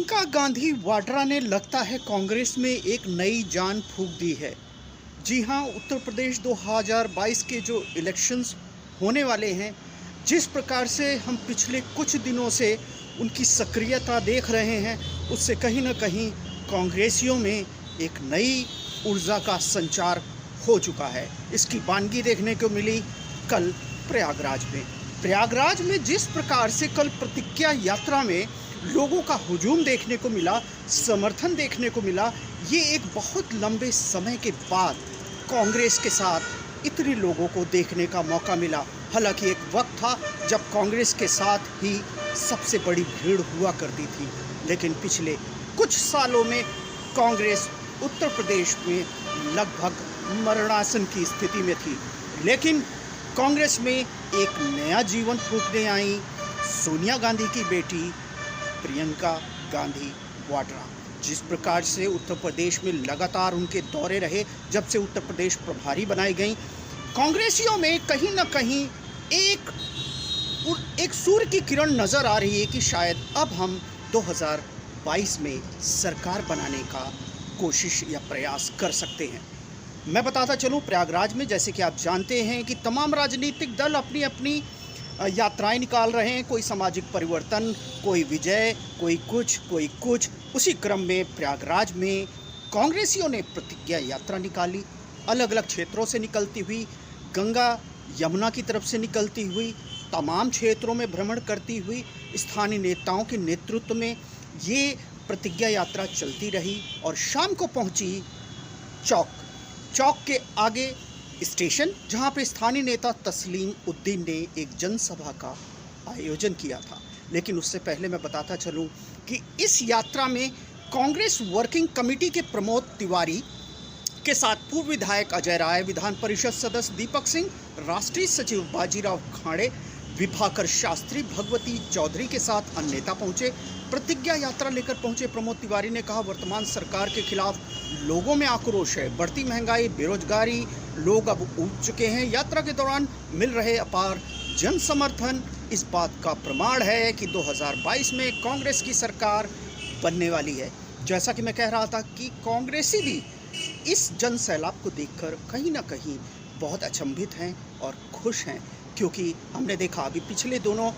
प्रियंका गांधी वाड्रा ने लगता है कांग्रेस में एक नई जान फूंक दी है। जी हां, उत्तर प्रदेश 2022 के जो इलेक्शंस होने वाले हैं, जिस प्रकार से हम पिछले कुछ दिनों से उनकी सक्रियता देख रहे हैं, उससे कहीं ना कहीं कांग्रेसियों में एक नई ऊर्जा का संचार हो चुका है। इसकी बानगी देखने को मिली कल प्रयागराज में जिस प्रकार से कल प्रतिज्ञा यात्रा में लोगों का हुजूम देखने को मिला, समर्थन देखने को मिला, ये एक बहुत लंबे समय के बाद कांग्रेस के साथ इतने लोगों को देखने का मौका मिला। हालांकि एक वक्त था जब कांग्रेस के साथ ही सबसे बड़ी भीड़ हुआ करती थी, लेकिन पिछले कुछ सालों में कांग्रेस उत्तर प्रदेश में लगभग मरणासन की स्थिति में थी। लेकिन कांग्रेस में एक नया जीवन फूंकने आई सोनिया गांधी की बेटी प्रियंका गांधी वाड्रा। जिस प्रकार से उत्तर प्रदेश में लगातार उनके दौरे रहे, जब से उत्तर प्रदेश प्रभारी बनाई गई, कांग्रेसियों में कहीं ना कहीं एक सूर्य की किरण नज़र आ रही है कि शायद अब हम 2022 में सरकार बनाने का कोशिश या प्रयास कर सकते हैं। मैं बताता चलूं, प्रयागराज में जैसे कि आप जानते हैं कि तमाम राजनीतिक दल अपनी अपनी यात्राएं निकाल रहे हैं। कोई सामाजिक परिवर्तन, कोई विजय, कोई कुछ। उसी क्रम में प्रयागराज में कांग्रेसियों ने प्रतिज्ञा यात्रा निकाली, अलग अलग क्षेत्रों से निकलती हुई, गंगा यमुना की तरफ से निकलती हुई, तमाम क्षेत्रों में भ्रमण करती हुई स्थानीय नेताओं के नेतृत्व में ये प्रतिज्ञा यात्रा चलती रही और शाम को पहुंची चौक के आगे स्टेशन, जहां पे स्थानीय नेता तस्लीम उद्दीन ने एक जनसभा का आयोजन किया था। लेकिन उससे पहले मैं बताता चलूं कि इस यात्रा में कांग्रेस वर्किंग कमेटी के प्रमोद तिवारी के साथ पूर्व विधायक अजय राय, विधान परिषद सदस्य दीपक सिंह, राष्ट्रीय सचिव बाजीराव खाड़े, विभाकर शास्त्री, भगवती चौधरी के साथ अन्य नेता पहुंचे। प्रतिज्ञा यात्रा लेकर पहुंचे प्रमोद तिवारी ने कहा, वर्तमान सरकार के खिलाफ लोगों में आक्रोश है, बढ़ती महंगाई, बेरोजगारी, लोग अब ऊब चुके हैं। यात्रा के दौरान मिल रहे अपार जन समर्थन इस बात का प्रमाण है कि 2022 में कांग्रेस की सरकार बनने वाली है। जैसा कि मैं कह रहा था कि कांग्रेसी भी इस जन सैलाब को देखकर कहीं ना कहीं बहुत अचंभित हैं और खुश हैं, क्योंकि हमने देखा अभी पिछले दोनों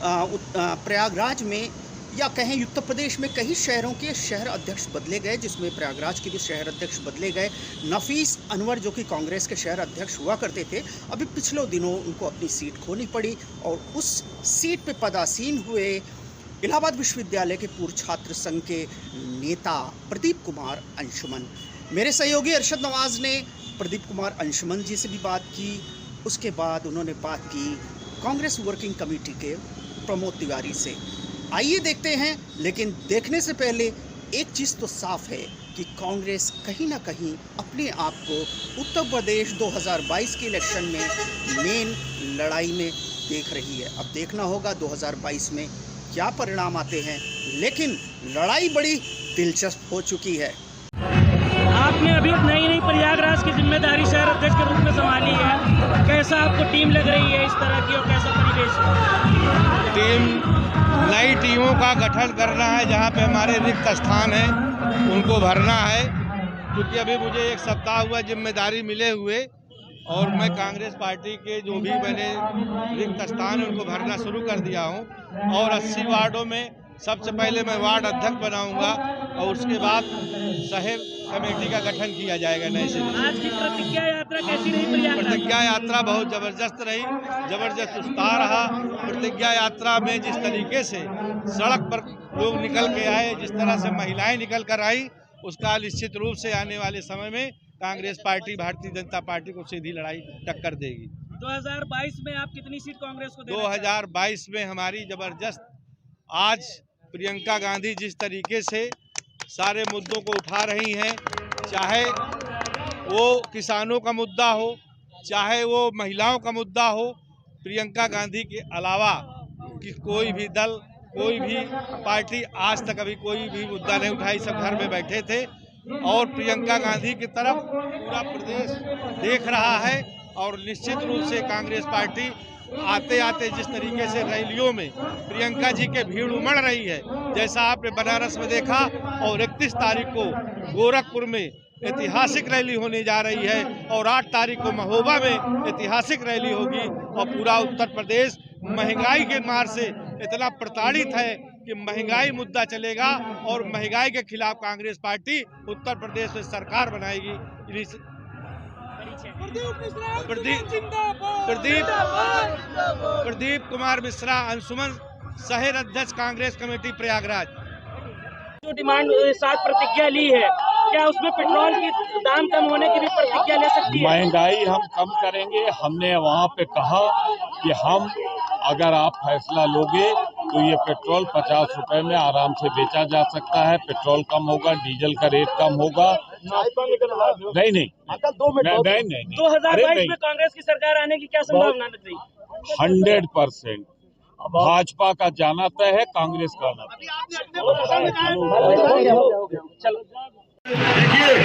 प्रयागराज में या कहें उत्तर प्रदेश में कई शहरों के शहर अध्यक्ष बदले गए, जिसमें प्रयागराज के भी शहर अध्यक्ष बदले गए। नफीस अनवर जो कि कांग्रेस के शहर अध्यक्ष हुआ करते थे, अभी पिछले दिनों उनको अपनी सीट खोनी पड़ी और उस सीट पे पदासीन हुए इलाहाबाद विश्वविद्यालय के पूर्व छात्र संघ के नेता प्रदीप कुमार अंशुमन। मेरे सहयोगी अरशद नवाज ने प्रदीप कुमार अंशुमन जी से भी बात की। उसके बाद उन्होंने बात की कांग्रेस वर्किंग कमेटी के प्रमोद तिवारी से। आइए देखते हैं, लेकिन देखने से पहले एक चीज़ तो साफ है कि कांग्रेस कहीं ना कहीं अपने आप को उत्तर प्रदेश 2022 के इलेक्शन में मेन लड़ाई में देख रही है। अब देखना होगा 2022 में क्या परिणाम आते हैं, लेकिन लड़ाई बड़ी दिलचस्प हो चुकी है। आपने अभी नई प्रयागराज की जिम्मेदारी शहर अध्यक्ष के रूप में संभाली है, कैसा आपको टीम लग रही है इस तरह की, और कैसा परिवेश है? नई टीमों का गठन करना है, जहां पे हमारे रिक्त स्थान हैं उनको भरना है। क्योंकि अभी मुझे एक सप्ताह हुआ जिम्मेदारी मिले हुए और मैं कांग्रेस पार्टी के जो भी मैंने रिक्त स्थान है उनको भरना शुरू कर दिया हूं। और 80 वार्डों में सबसे पहले मैं वार्ड अध्यक्ष बनाऊंगा और उसके बाद शहर कमेटी का गठन किया जाएगा नए से। आज की प्रतिज्ञा यात्रा कैसी रही? प्रतिज्ञा यात्रा बहुत जबरदस्त रही, जबरदस्त उत्साह रहा। प्रतिज्ञा यात्रा में जिस तरीके से सड़क पर लोग निकल के आए, जिस तरह से महिलाएं निकल कर आई, उसका निश्चित रूप से आने वाले समय में कांग्रेस पार्टी भारतीय जनता पार्टी को सीधी लड़ाई टक्कर देगी। 2022 में आप कितनी सीट कांग्रेस को देना? 2022 में हमारी जबरदस्त, आज प्रियंका गांधी जिस तरीके से सारे मुद्दों को उठा रही हैं, चाहे वो किसानों का मुद्दा हो, चाहे वो महिलाओं का मुद्दा हो, प्रियंका गांधी के अलावा कि कोई भी दल, कोई भी पार्टी आज तक अभी कोई भी मुद्दा नहीं उठाई, सब घर में बैठे थे। और प्रियंका गांधी की तरफ पूरा प्रदेश देख रहा है और निश्चित रूप से कांग्रेस पार्टी आते आते जिस तरीके से रैलियों में प्रियंका जी के भीड़ उमड़ रही है, जैसा आपने बनारस में देखा, और 31 तारीख को गोरखपुर में ऐतिहासिक रैली होने जा रही है, और 8 तारीख को महोबा में ऐतिहासिक रैली होगी। और पूरा उत्तर प्रदेश महंगाई के मार से इतना प्रताड़ित है कि महंगाई मुद्दा चलेगा, और महंगाई के खिलाफ कांग्रेस पार्टी उत्तर प्रदेश में सरकार बनाएगी। प्रदीप कुमार मिश्रा, अंशुमन शहर अध्यक्ष कांग्रेस कमेटी प्रयागराज। जो डिमांड साथ प्रतिज्ञा ली है, क्या उसमें पेट्रोल की दाम कम होने की भी प्रतिज्ञा ले सकती है? महंगाई हम कम करेंगे। हमने वहाँ पे कहा कि हम अगर आप फैसला लोगे तो ये पेट्रोल 50 रुपए में आराम से बेचा जा सकता है। पेट्रोल कम होगा, डीजल का रेट कम होगा। नहीं 2022 में कांग्रेस की सरकार आने की क्या संभावना लग रही? 100% भाजपा का जाना तय है, कांग्रेस का आना तय है। देखिए,